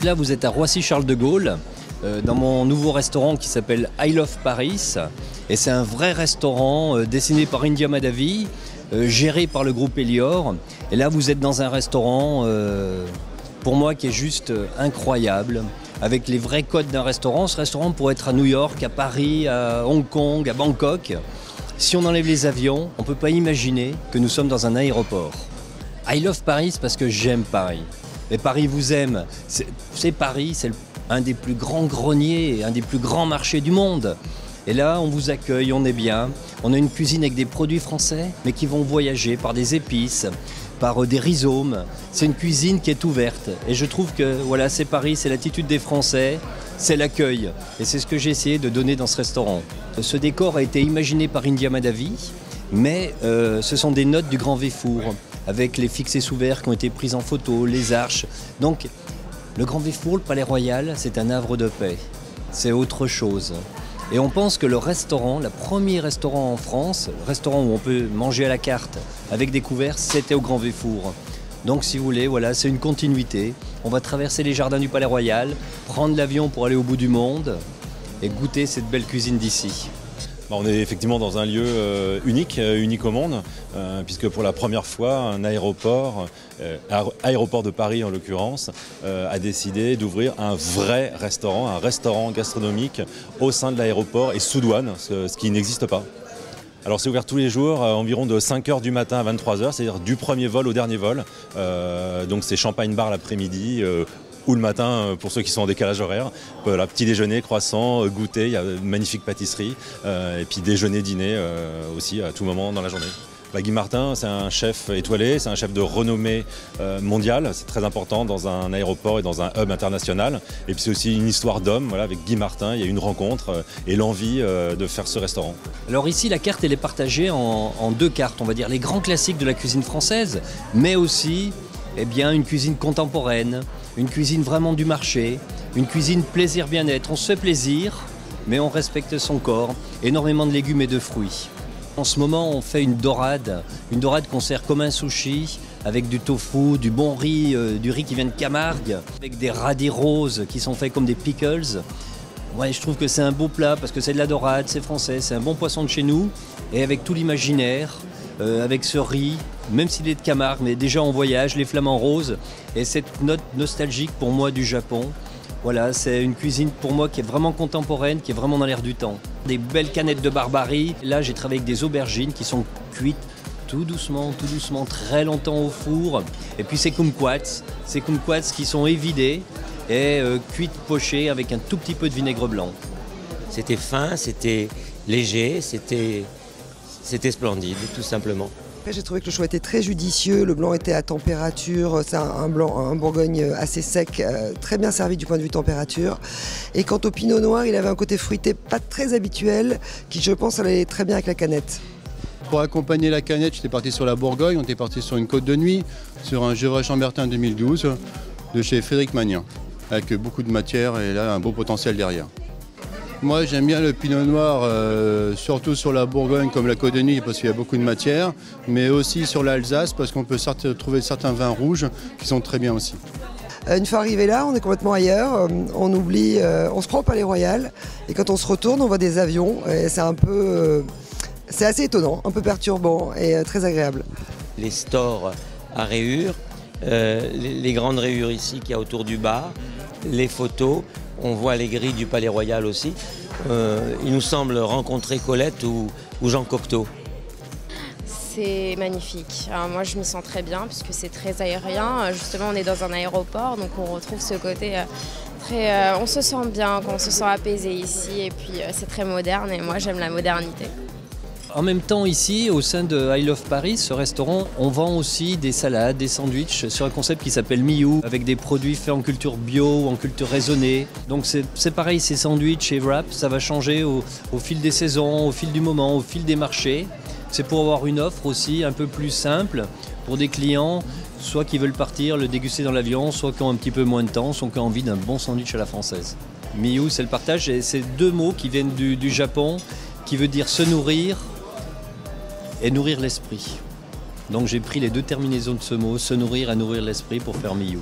Là, vous êtes à Roissy-Charles de Gaulle, dans mon nouveau restaurant qui s'appelle I Love Paris. Et c'est un vrai restaurant dessiné par India Madhavi, géré par le groupe Elior. Et là, vous êtes dans un restaurant, pour moi, qui est juste incroyable, avec les vrais codes d'un restaurant. Ce restaurant pourrait être à New York, à Paris, à Hong Kong, à Bangkok. Si on enlève les avions, on ne peut pas imaginer que nous sommes dans un aéroport. I Love Paris parce que j'aime Paris. Et Paris vous aime. C'est Paris, c'est un des plus grands greniers, un des plus grands marchés du monde. Et là, on vous accueille, on est bien. On a une cuisine avec des produits français, mais qui vont voyager par des épices, par des rhizomes. C'est une cuisine qui est ouverte. Et je trouve que voilà, c'est Paris, c'est l'attitude des Français, c'est l'accueil. Et c'est ce que j'ai essayé de donner dans ce restaurant. Ce décor a été imaginé par India Madhavi, mais ce sont des notes du Grand Véfour, avec les fixés sous verre qui ont été prises en photo, les arches. Donc, le Grand Véfour, le Palais Royal, c'est un havre de paix. C'est autre chose. Et on pense que le restaurant, le premier restaurant en France, le restaurant où on peut manger à la carte avec des couverts, c'était au Grand Véfour. Donc si vous voulez, voilà, c'est une continuité. On va traverser les jardins du Palais Royal, prendre l'avion pour aller au bout du monde et goûter cette belle cuisine d'ici. On est effectivement dans un lieu unique au monde, puisque pour la première fois, un aéroport de Paris en l'occurrence, a décidé d'ouvrir un vrai restaurant, un restaurant gastronomique au sein de l'aéroport et sous douane, ce qui n'existe pas. Alors c'est ouvert tous les jours, environ de 5h du matin à 23h, c'est-à-dire du premier vol au dernier vol. Donc c'est champagne bar l'après-midi, ou le matin pour ceux qui sont en décalage horaire. Voilà, petit déjeuner, croissant, goûter, il y a une magnifique pâtisserie, et puis déjeuner, dîner aussi à tout moment dans la journée. Guy Martin, c'est un chef étoilé, c'est un chef de renommée mondiale, c'est très important dans un aéroport et dans un hub international. Et puis c'est aussi une histoire d'homme, voilà, avec Guy Martin, il y a eu une rencontre et l'envie de faire ce restaurant. Alors ici, la carte elle est partagée en deux cartes, on va dire les grands classiques de la cuisine française, mais aussi une cuisine contemporaine, une cuisine vraiment du marché, une cuisine plaisir bien-être. On se fait plaisir, mais on respecte son corps, énormément de légumes et de fruits. En ce moment, on fait une dorade qu'on sert comme un sushi, avec du tofu, du bon riz, du riz qui vient de Camargue, avec des radis roses qui sont faits comme des pickles. Ouais, je trouve que c'est un beau plat parce que c'est de la dorade, c'est français, c'est un bon poisson de chez nous, et avec tout l'imaginaire, avec ce riz, même s'il est de Camargue, mais déjà en voyage, les flamants roses, et cette note nostalgique pour moi du Japon. Voilà, c'est une cuisine pour moi qui est vraiment contemporaine, qui est vraiment dans l'air du temps. Des belles canettes de barbarie. Là, j'ai travaillé avec des aubergines qui sont cuites tout doucement, très longtemps au four. Et puis ces kumquats qui sont évidés et cuites pochées avec un tout petit peu de vinaigre blanc. C'était fin, c'était léger, c'était splendide, tout simplement. J'ai trouvé que le choix était très judicieux, le blanc était à température, c'est un Bourgogne assez sec, très bien servi du point de vue température. Et quant au pinot noir, il avait un côté fruité pas très habituel, qui je pense allait très bien avec la canette. Pour accompagner la canette, j'étais parti sur la Bourgogne, on était parti sur une côte de nuit, sur un Gevrey-Chambertin 2012 de chez Frédéric Magnien, avec beaucoup de matière et là un beau potentiel derrière. Moi j'aime bien le pinot noir, surtout sur la Bourgogne comme la Côte de Nuit parce qu'il y a beaucoup de matière, mais aussi sur l'Alsace parce qu'on peut trouver certains vins rouges qui sont très bien aussi. Une fois arrivé là, on est complètement ailleurs, on oublie, on se prend au Palais Royal et quand on se retourne on voit des avions et c'est c'est assez étonnant, un peu perturbant et très agréable. Les stores à rayures, les grandes rayures ici qu'il y a autour du bar, les photos. On voit les grilles du Palais Royal aussi. Il nous semble rencontrer Colette ou Jean Cocteau. C'est magnifique. Alors moi, je m'y sens très bien puisque c'est très aérien. Justement, on est dans un aéroport, donc on retrouve ce côté très... on se sent bien, on se sent apaisé ici. Et puis, c'est très moderne et moi, j'aime la modernité. En même temps, ici, au sein de I Love Paris, ce restaurant, on vend aussi des salades, des sandwichs sur un concept qui s'appelle Miu, avec des produits faits en culture bio ou en culture raisonnée. Donc c'est pareil, ces sandwichs et wraps, ça va changer au fil des saisons, au fil du moment, au fil des marchés. C'est pour avoir une offre aussi un peu plus simple pour des clients, soit qui veulent partir, le déguster dans l'avion, soit qui ont un petit peu moins de temps, soit qui ont envie d'un bon sandwich à la française. Miu, c'est le partage, et c'est deux mots qui viennent du Japon, qui veut dire se nourrir et nourrir l'esprit. Donc j'ai pris les deux terminaisons de ce mot, se nourrir et nourrir l'esprit, pour faire Miu.